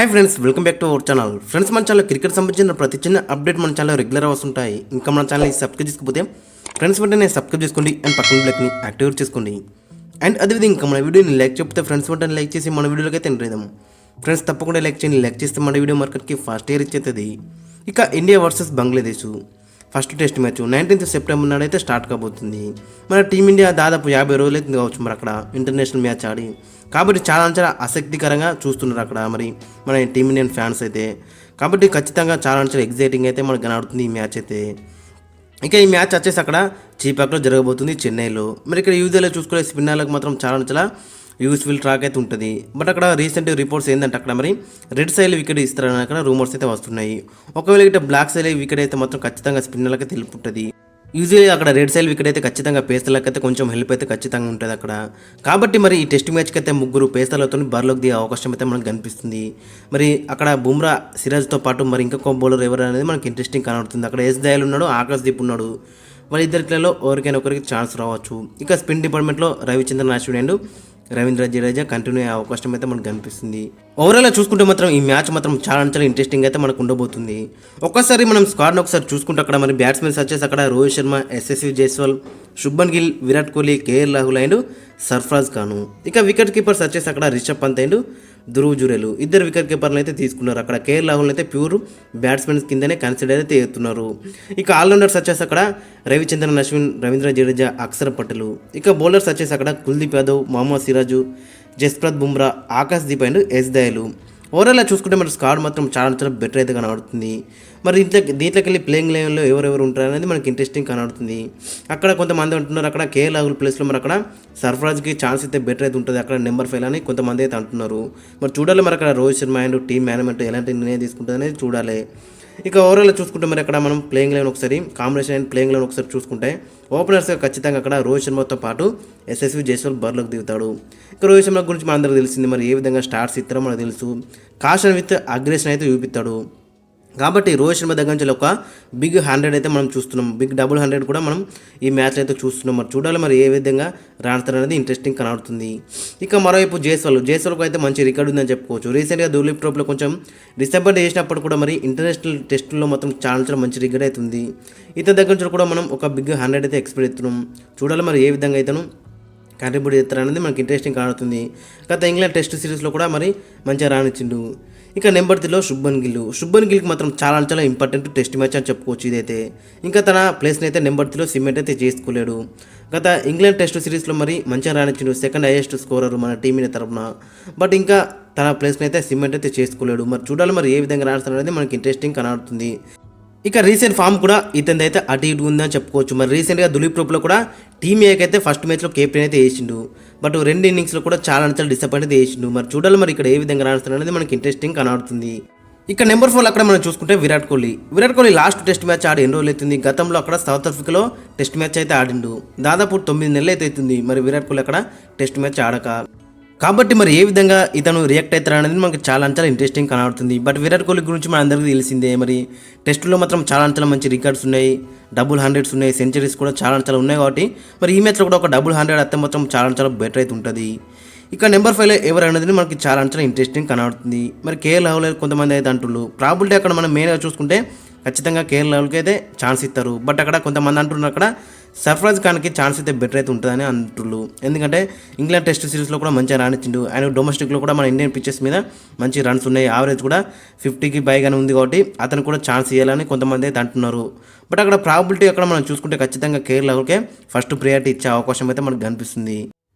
Hi friends, welcome back to our channel. Friends, మన channel cricket సంబంధించిన ప్రతి చిన్న అప్డేట్ మన ఛానల్ రెగ్యులర్ వస్తుంటాయి. ఇంకా మన ఛానల్ని సబ్స్క్రైబ్ చేసుకోకపోతే ఫ్రెండ్స్ వెంటనే సబ్స్క్రైబ్ చేసుకోండి అండ్ పక్కన బ్లాక్ని యాక్టివేట్ చేసుకోండి. అండ్ అదేవిధంగా ఇంకా మన వీడియోని లైక్ చెప్తే ఫ్రెండ్స్ వెంటనే లైక్ చేసి మన వీడియోలోకి అయితే ఎంటర్ అవుదాం. ఫ్రెండ్స్ తప్పకుండా లైక్ చేయండి. లైక్ చేస్తే మన వీడియో మార్కెట్కి ఫస్ట్ ఇయర్ ఇచ్చేస్తుంది. ఇక India versus Bangladesh first test match 19th September నాడైతే స్టార్ట్ కాబోతుంది. మన టీమిండియా దాదాపు 50 రోజులు అయితే కావచ్చు మరి అక్కడ ఇంటర్నేషనల్ మ్యాచ్ ఆడి, కాబట్టి చాలా ఆసక్తికరంగా చూస్తున్నారు అక్కడ మరి మన టీమిండియన్ ఫ్యాన్స్ అయితే. కాబట్టి ఖచ్చితంగా చాలా ఎగ్జైటింగ్ అయితే మనకు కనబడుతుంది ఈ మ్యాచ్ అయితే. ఇక ఈ మ్యాచ్ వచ్చేసి అక్కడ చీపాక్లో జరగబోతుంది, చెన్నైలో. మరి ఇక్కడ యూజర్లో చూసుకునే స్పిన్నర్లకు మాత్రం చాలా యూస్ఫుల్ ట్రాక్ అయితే ఉంటుంది. బట్ అక్కడ రీసెంట్ రిపోర్ట్స్ ఏంటంటే అక్కడ మరి రెడ్ సైల్ వికెట్ ఇస్తారని అక్కడ రూమర్స్ అయితే వస్తున్నాయి. ఒకవేళ ఇట్లా బ్లాక్ సైల్ వికెట్ అయితే మాత్రం ఖచ్చితంగా స్పిన్నర్లకి తెలుపుతుంది. యూజువల్లీ అక్కడ రెడ్ సైల్ వికెట్ అయితే ఖచ్చితంగా పేసర్లకు అయితే కొంచెం హెల్ప్ అయితే ఖచ్చితంగా ఉంటుంది అక్కడ. కాబట్టి మరి ఈ టెస్ట్ మ్యాచ్కి అయితే 3 పేసర్లతో బరిలోకి దిగే అవకాశం అయితే మనకు కనిపిస్తుంది. మరి అక్కడ బుమ్రా, సిరాజ్తో పాటు మరి ఇంకొక బౌలర్ ఎవరు అనేది మనకి ఇంట్రెస్టింగ్ కనబడుతుంది. అక్కడ ఎస్ దయాల్ ఉన్నాడు, ఆకాశ్దీప్ ఉన్నాడు. మరి ఇద్దరిలో ఎవరికైనా ఒకరికి ఛాన్స్ రావచ్చు. ఇక స్పిన్ డిపార్ట్మెంట్లో రవిచంద్రన్ అశ్విన్ అండ్ రవీంద్ర జడేజా కంటిన్యూ అయ్యే అవకాశం అయితే మనకు కనిపిస్తుంది. ఓవరాల్గా చూసుకుంటే మాత్రం ఈ మ్యాచ్ మాత్రం చాలా ఇంట్రెస్టింగ్ అయితే మనకు ఉండబోతుంది. ఒక్కసారి మనం స్క్వాడ్ని ఒకసారి చూసుకుంటే అక్కడ మరి బ్యాట్స్మెన్స్ వచ్చేసి అక్కడ రోహిత్ శర్మ, యశస్వి జైస్వాల్, శుభ్మన్ గిల్, విరాట్ కోహ్లీ, కేఎల్ రాహుల్ అండ్ సర్ఫరాజ్ ఖాన్. ఇక వికెట్ కీపర్స్ వచ్చేసి అక్కడ రిషబ్ పంత్ అండ్ ధ్రువ్ జురేలు ఇద్దరు వికెట్ కీపర్లు అయితే తీసుకున్నారు. అక్కడ కేఎల్ రాహుల్ అయితే ప్యూర్ బ్యాట్స్మెన్స్ కిందనే కన్సిడర్ అయితే చేస్తున్నారు. ఇక ఆల్రౌండర్స్ వచ్చేసి అక్కడ రవిచంద్రన్ అశ్విన్, రవీంద్ర జడేజా, అక్షర్ పటేల్. ఇక బౌలర్స్ వచ్చేసి అక్కడ కుల్దీప్ యాదవ్, మహమ్మద్ సిరాజు, జస్ప్రీత్ బుమ్రా, ఆకాశ్దీప్ అండ్ ఎస్ దయాలు. ఓవరాల్గా చూసుకుంటే మన స్క్వాడ్ మాత్రం చాలా బెటర్ అయితే కనబడుతుంది. మరి దీంట్లోకి వెళ్ళి ప్లేయింగ్ లెవెల్లో ఎవరెవరు ఉంటారు అనేది మనకి ఇంట్రెస్టింగ్ కనబడుతుంది. అక్కడ కొంతమంది అంటున్నారు అక్కడ కేఎల్ రాహుల్ ప్లేస్లో మరి అక్కడ సర్ఫరాజ్కి ఛాన్స్ అయితే బెటర్ అయితే ఉంటుంది అక్కడ నెంబర్ 5 అని కొంతమంది అయితే అంటున్నారు. మరి చూడాలి మరి అక్కడ Rohit Sharma and team management ఎలాంటి నిర్ణయం తీసుకుంటుంది అనేది చూడాలి. ఇక ఓవరాల్గా చూసుకుంటే మరి అక్కడ మనం ప్లేయింగ్ లెవెన్ ఒకసారి కాంబినేషన్ అండ్ ప్లేయింగ్ లెవెన్ ఒకసారి చూసుకుంటే ఓపెనర్స్గా ఖచ్చితంగా అక్కడ రోహిత్ శర్మతో పాటు యశస్వి జైస్వాల్ బరిలోకి దిగుతాడు. ఇక రోహిత్ శర్మ గురించి మన అందరికీ తెలిసింది, మరి ఏ విధంగా స్టార్ట్స్ ఇస్తారో మనకు తెలుసు. కాషన్ విత్ అగ్రెషన్ అయితే చూపిస్తాడు. కాబట్టి రోహిత్ శర్మ దగ్గర నుంచి ఒక బిగ్ 100 అయితే మనం చూస్తున్నాం, బిగ్ 100 కూడా మనం ఈ మ్యాచ్ అయితే చూస్తున్నాం. మరి చూడాలి మరి ఏ విధంగా రాణతారనేది ఇంట్రెస్టింగ్ కనబడుతుంది. ఇక మరోవైపు జైస్వాల్కు అయితే మంచి రికార్డు ఉందని చెప్పుకోవచ్చు. రీసెంట్గా దులీప్ ట్రోఫీలో కొంచెం డిసప్పాయింట్ చేసినప్పుడు కూడా మరి ఇంటర్నేషనల్ టెస్టుల్లో మొత్తం చాలా మంచి రికార్డ్ అవుతుంది. ఇతని దగ్గర నుంచి కూడా మనం ఒక బిగ్ 100 అయితే ఎక్స్పెక్ట్ చేస్తున్నాం. చూడాలి మరి ఏ విధంగా ఇతను కాంట్రిబ్యూట్ చేస్తారనేది మనకి ఇంట్రెస్టింగ్ కనబడుతుంది. గత ఇంగ్లాండ్ టెస్ట్ సిరీస్లో కూడా మరి మంచిగా రాణించిండు. ఇక నెంబర్ 3లో శుభ్మన్ గిల్కి మాత్రం చాలా ఇంపార్టెంట్ టెస్ట్ మ్యాచ్ అని చెప్పుకోవచ్చు ఇదైతే. ఇంకా తన ప్లేస్ని అయితే నెంబర్ 3లో సిమెంట్ అయితే చేసుకోలేడు. గత ఇంగ్లాండ్ టెస్ట్ సిరీస్లో మరి మంచిగా రాణించిండు, సెకండ్ హైయెస్ట్ స్కోరర్ మన టీంని తరపున. బట్ ఇంకా తన ప్లేస్ని అయితే సిమెంట్ అయితే చేసుకోలేడు. మరి చూడాలి మరి ఏ విధంగా రాణిస్తారనేది మనకి ఇంట్రెస్టింగ్ కనబడుతుంది. ఇక రీసెంట్ ఫామ్ కూడా ఇతని అయితే అటు ఇటు ఉందని చెప్పుకోవచ్చు. మరి రీసెంట్గా దులీప్ ట్రోఫీలో కూడా టీమియాకి అయితే ఫస్ట్ మ్యాచ్లో కెప్టెన్ అయితే వేసిండు. బట్ 2 ఇన్నింగ్స్లో కూడా చాలా డిసప్పాయింట్ అయితే వేసిండు. మరి చూడాలి మరి ఇక్కడ ఏ విధంగా రాణిస్తారు అనేది మనకి ఇంట్రెస్టింగ్ కనబడుతుంది. ఇక నెంబర్ 4 అక్కడ మనం చూసుకుంటే Virat Kohli last test match ఆడి ఎన్ని రోజులు అవుతుంది. గతంలో అక్కడ సౌత్ ఆఫ్రికాలో టెస్ట్ మ్యాచ్ అయితే ఆడిండు. దాదాపు 9 నెలలు అయితే అవుతుంది మరి విరాట్ కోహ్లీ అక్కడ టెస్ట్ మ్యాచ్ ఆడక. కాబట్టి మరి ఏ విధంగా ఇతను రియాక్ట్ అవుతారు అనేది మనకి చాలా ఇంట్రెస్టింగ్ కనబడుతుంది. బట్ విరాట్ కోహ్లీ గురించి మన అందరికీ తెలిసిందే, మరి టెస్టులో మాత్రం చాలా మంచి రికార్డ్స్ ఉన్నాయి, 100s ఉన్నాయి, సెంచరీస్ కూడా చాలా ఉన్నాయి. కాబట్టి మరి ఈ మ్యాచ్లో కూడా ఒక 100 అత్తే మాత్రం చాలా బెటర్ అయితే ఉంటుంది. ఇక నెంబర్ 5లో ఎవరు అనేది మనకి చాలా ఇంట్రెస్టింగ్ కనబడుతుంది. మరి కేఎల్ రాహుల్ కొంతమంది అయితే అంటున్నారు. ప్రాబిలిటీ అక్కడ మనం మెయిన్గా చూసుకుంటే ఖచ్చితంగా కేఎల్ రాహుల్కి అయితే ఛాన్స్ ఇస్తారు. బట్ అక్కడ కొంతమంది అంటున్నారు అక్కడ సర్ఫరాజ్ ఖాన్కి ఛాన్స్ అయితే బెటర్ అయితే ఉంటుందని అంటున్నారు. ఎందుకంటే ఇంగ్లాండ్ టెస్ట్ సిరీస్లో కూడా మంచిగా రాణించిండు. ఆయన డొమెస్టిక్లో కూడా మన ఇండియన్ పిచ్చెస్ మీద మంచి రన్స్ ఉన్నాయి, యావరేజ్ కూడా 50కి పైగానే ఉంది. కాబట్టి అతను కూడా ఛాన్స్ ఇవ్వాలని కొంతమంది అయితే అంటున్నారు. బట్ అక్కడ ప్రాబిలిటీ అక్కడ మనం చూసుకుంటే ఖచ్చితంగా కేఎల్ రాహుల్కే ఫస్ట్ ప్రియారిటీ ఇచ్చే అవకాశం అయితే మనకు కనిపిస్తుంది.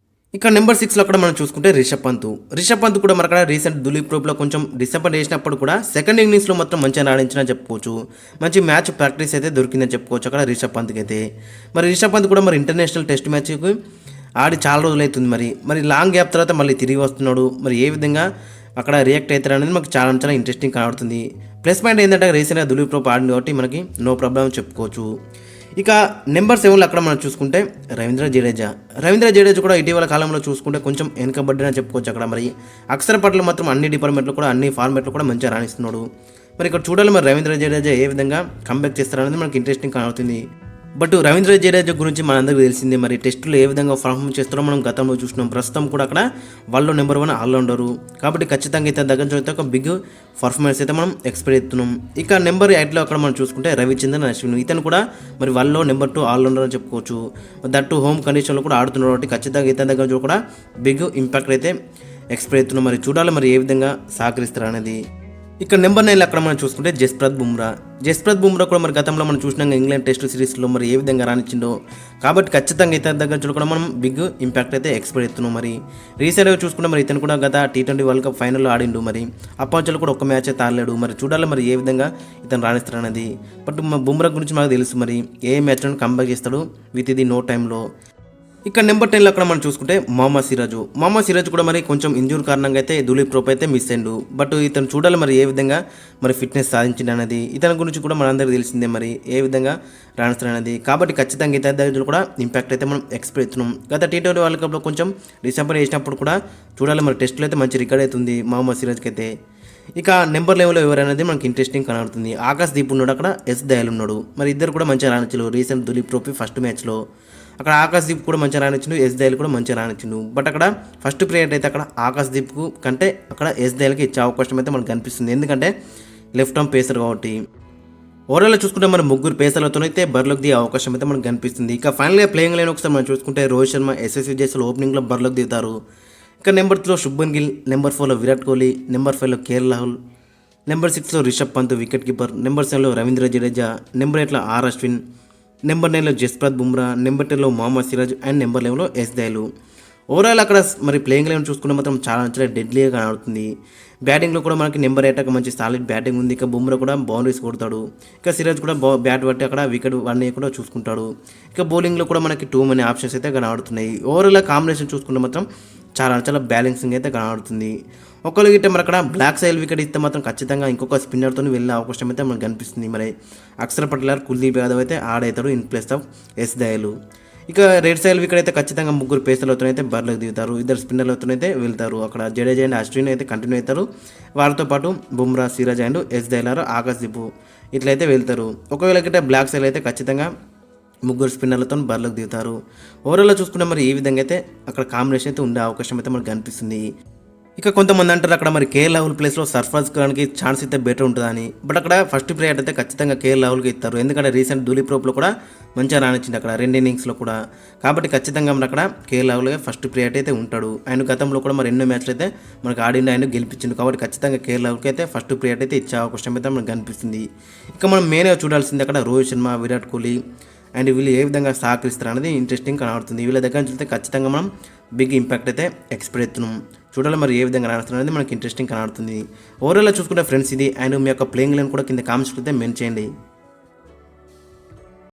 ఇక నెంబర్ 6లో కూడా మనం చూసుకుంటే రిషబ్ పంత్ కూడా మరి అక్కడ రీసెంట్ దులీప్ ట్రోఫీలో కొంచెం డిసప్పాయింట్ చేసినప్పుడు కూడా సెకండ్ ఇన్నింగ్స్లో మొత్తం మంచిగా రాణించిన చెప్పుకోవచ్చు. మంచి మ్యాచ్ ప్రాక్టీస్ అయితే దొరికిందని చెప్పుకోవచ్చు అక్కడ రిషబ్ పంత్కి అయితే. మరి రిషబ్ పంత్ కూడా మరి ఇంటర్నేషనల్ టెస్ట్ మ్యాచ్కి ఆడి చాలా రోజులు అవుతుంది. మరి లాంగ్ గ్యాప్ తర్వాత మళ్ళీ తిరిగి వస్తున్నాడు. మరి ఏ విధంగా అక్కడ రియాక్ట్ అవుతారు అనేది మాకు చాలా ఇంట్రెస్టింగ్ కనబడుతుంది. ప్లస్ పాయింట్ ఏంటంటే రీసెంట్గా దులీప్ ట్రోఫీ ఆడింది కాబట్టి మనకి నో ప్రాబ్లం చెప్పుకోవచ్చు. ఇక నెంబర్ 7లో అక్కడ మనం చూసుకుంటే రవీంద్ర జడేజా కూడా ఇటీవల కాలంలో చూసుకుంటే కొంచెం వెనుకబడ్డని చెప్పుకోవచ్చు అక్కడ. మరి అక్షర్ పటేల్ మాత్రం అన్ని డిపార్ట్మెంట్లో కూడా అన్ని ఫార్మాట్లో కూడా మంచిగా రాణిస్తున్నాడు. మరి ఇక్కడ చూడాలి మరి రవీంద్ర జడేజా ఏ విధంగా కంబ్యాక్ చేస్తారనేది మనకి ఇంట్రెస్టింగ్ కనబడుతుంది. బట్ రవీంద్ర జడేజా గురించి మనందరికీ తెలిసిందే. మరి టెస్టులో ఏ విధంగా పర్ఫార్మ్ చేస్తారో మనం గతంలో చూసినాం. ప్రస్తుతం కూడా అక్కడ వాళ్ళు నెంబర్ 1 ఆల్రౌండరు. కాబట్టి ఖచ్చితంగా ఇతని దగ్గర నుంచి అయితే ఒక బిగ్ పర్ఫార్మెన్స్ అయితే మనం ఎక్స్పెక్ట్ చేస్తున్నాం. ఇక నెంబర్ 8లో అక్కడ మనం చూసుకుంటే రవిచంద్రన్ అశ్విన్. ఇతను కూడా మరి వాళ్ళు నెంబర్ 2 ఆల్రౌండర్ అని చెప్పుకోవచ్చు. దట్టు హోమ్ కండిషన్లో కూడా ఆడుతున్నారు కాబట్టి ఖచ్చితంగా ఇతని దగ్గర నుంచి కూడా బిగ్ ఇంపాక్ట్ అయితే ఎక్స్పెక్ట్ చేస్తున్నాం. మరి చూడాలి మరి ఏ విధంగా సహకరిస్తారు అనేది. ఇక్కడ నెంబర్ 9 అక్కడ మనం చూసుకుంటే జస్ప్రీత్ బుమ్రా కూడా మరి గతంలో మనం చూసినాం ఇంగ్లాండ్ టెస్ట్ సిరీస్లో మరి ఏ విధంగా రాణించిండో. కాబట్టి ఖచ్చితంగా ఇతని దగ్గర నుంచి కూడా మనం బిగ్ ఇంపాక్ట్ అయితే ఎక్స్పెక్ట్ చేస్తున్నాం. మరి రీసెంట్గా చూసుకుంటే మరి ఇతను కూడా గత T20 వరల్డ్ కప్ ఫైనల్లో ఆడిండు. మరి అప్పటి కూడా ఒక్క మ్యాచ్ అయితే ఆడలేడు. మరి చూడాలి మరి ఏ విధంగా ఇతను రాణిస్తాడు అనేది. బట్ బుమ్రా గురించి మాకు తెలుసు మరి ఏ మ్యాచ్లో కంబ్యాక్ చేస్తాడు విత్ ఇది నో టైంలో. ఇక్కడ నెంబర్ 10లో అక్కడ మనం చూసుకుంటే మొహమ్మద్ సిరాజ్ కూడా మరి కొంచెం ఇంజూర్ కారణంగా అయితే దులీప్ ట్రోఫీ అయితే మిస్ అయ్యిండు. బట్ ఇతను చూడాలి మరి ఏ విధంగా మరి ఫిట్నెస్ సాధించింది అనేది. ఇతని గురించి కూడా మనందరికీ తెలిసిందే మరి ఏ విధంగా రాణిస్తాడు అనేది. కాబట్టి ఖచ్చితంగా ఇతని దగ్గర కూడా ఇంపాక్ట్ అయితే మనం ఎక్స్పెక్ట్ చేస్తున్నాం. గత T20 వరల్డ్ కప్లో కొంచెం డిసప్పాయింట్ చేసినప్పుడు కూడా చూడాలి మరి టెస్టులో అయితే మంచి రికార్డ్ అవుతుంది మొహమ్మద్ సిరాజ్కి అయితే. ఇక నెంబర్ 11లో ఎవరనేది మనకి ఇంట్రెస్టింగ్ కనబడుతుంది. ఆకాశ్దీప్ ఉన్నాడు, అక్కడ ఎస్ దయాల్ ఉన్నాడు. మరి ఇద్దరు కూడా మంచిగా రాణించారు రీసెంట్ దులీప్ ట్రోఫీ ఫస్ట్ మ్యాచ్లో. అక్కడ ఆకాశ్దీప్ కూడా మంచిగా రాణించిండు, ఎస్ దయాల్ కూడా మంచిగా రాణించిండు. బట్ అక్కడ ఫస్ట్ ప్లేయర్ అయితే అక్కడ ఆకాశ్దీప్కు కంటే అక్కడ ఎస్ దయాల్కి ఇచ్చే అవకాశం అయితే మనకు కనిపిస్తుంది. ఎందుకంటే లెఫ్ట్ ఆర్మ్ పేసర్ కాబట్టి. ఓవరాల్ చూసుకుంటే మన ముగ్గురు పేసర్లతోనైతే బరిలోకి దిగే అవకాశం అయితే మనకు కనిపిస్తుంది. ఇక ఫైనల్గా ప్లేయింగ్ లైన్ ఒకసారి మనం చూసుకుంటే రోహిత్ శర్మ, SSV జైస్వాల్ ఓపెనింగ్లో బరిలోకి దిగుతారు. ఇక నెంబర్ 3లో శుభ్మన్ గిల్, నెంబర్ 4లో విరాట్ కోహ్లీ, నెంబర్ 5లో కేఎల్ రాహుల్, నెంబర్ 6లో Rishabh Pant wicket keeper, number 7లో రవీంద్ర జడేజా, నెంబర్ 8లో ఆర్ అశ్విన్, నెంబర్ 9లో జస్ప్రీత్ బుమ్రా, నెంబర్ 10లో మొహమ్మద్ సిరాజ్ అండ్ నెంబర్ 11లో ఎస్ దయాల్. ఓవరాల్ అక్కడ మరి ప్లేయింగ్ లెవెన్ చూసుకుంటే మాత్రం చాలా డెడ్లీగా కనబడుతుంది. బ్యాటింగ్లో కూడా మనకి నెంబర్ 8 మంచి సాలిడ్ బ్యాటింగ్ ఉంది. ఇక బుమ్రా కూడా బౌండరీస్ కొడతాడు. ఇక సిరాజ్ కూడా బ్యాట్ పట్టి అక్కడ వికెట్ 1 కూడా చూసుకుంటాడు. ఇక బౌలింగ్లో కూడా మనకి 2 మనీ ఆప్షన్స్ అయితే కనబడుతున్నాయి. ఓవరాల్ కాంబినేషన్ చూసుకుంటే మాత్రం చాలా బ్యాలెన్సింగ్ అయితే కనబడుతుంది. ఒకళ్ళు గిట్ట మరి అక్కడ బ్లాక్ సైల్ వికెట్ ఇస్తే మాత్రం ఖచ్చితంగా ఇంకొక స్పిన్నర్తో వెళ్ళే అవకాశం అయితే మనకు కనిపిస్తుంది. మరి అక్షర్ పటేల్, కుల్దీప్ యాదవ్ అయితే ఆడవుతాడు in place of S Dayal. ఇక రెడ్ సైల్ వికెట్ అయితే ఖచ్చితంగా ముగ్గురు పేసర్లతో అయితే బరిలోకి దిగుతారు, 2 స్పిన్నర్లతో అయితే వెళ్తారు. అక్కడ జడేజా అండ్ అశ్విన్ అయితే కంటిన్యూ అవుతారు. వారితో పాటు బుమ్రా, సిరాజ్ అండ్ ఎస్ దయాల్, ఆకాశ్దీప్ ఇట్లయితే వెళ్తారు. ఒకవేళ గిట్ట బ్లాక్ సైల్ అయితే ఖచ్చితంగా ముగ్గురు స్పిన్నర్లతో బరిలోకి దిగుతారు. ఓవరాల్ చూసుకుంటే మరి ఈ విధంగా అయితే అక్కడ కాంబినేషన్ అయితే ఉండే అవకాశం అయితే మనకు కనిపిస్తుంది. ఇక కొంతమంది అంటారు అక్కడ మరి కేఎల్ రాహుల్ ప్లేస్లో సర్ఫరాజ్ ఖాన్కి ఛాన్స్ అయితే బెటర్ ఉంటుందని. బట్ అక్కడ ఫస్ట్ ప్లేయర్ అయితే ఖచ్చితంగా కేఎల్ రాహుల్కి ఇస్తారు. ఎందుకంటే రీసెంట్ దులీప్ ట్రోఫీలో కూడా మంచిగా రాణించింది అక్కడ 2 ఇన్నింగ్స్లో కూడా. కాబట్టి ఖచ్చితంగా మరి అక్కడ కేఎల్ రాహుల్గా ఫస్ట్ ప్లేయర్ అయితే ఉంటాడు. ఆయన గతంలో కూడా మరి ఎన్నో మ్యాచ్లు అయితే మనకు ఆడిండు, ఆయన గెలిపించిండు. కాబట్టి ఖచ్చితంగా కేఎల్ రాహుల్కి అయితే ఫస్ట్ ప్లేయర్ అయితే ఇచ్చే అవకాశం అయితే మనకు కనిపిస్తుంది. ఇక మనం మెయిన్గా చూడాల్సింది అక్కడ రోహిత్ శర్మ, విరాట్ కోహ్లీ అండ్ వీళ్ళు ఏ విధంగా సహకరిస్తారు అనేది ఇంట్రెస్టింగ్ కనబడుతుంది. వీళ్ళ దగ్గర నుంచి చూస్తే ఖచ్చితంగా మనం బిగ్ ఇంపాక్ట్ అయితే ఎక్స్పెక్ట్ చేస్తున్నాం. చూడాలి మరి ఏ విధంగా రాణిస్తారు అనేది మనకి ఇంట్రెస్టింగ్ కనబడుతుంది. ఓవరాల్ చూసుకుంటే ఫ్రెండ్స్ ఇది అండ్ మీ యొక్క ప్లేయింగ్ లైన్ కూడా కింద కామెంట్స్ అయితే మెన్షన్ చేయండి.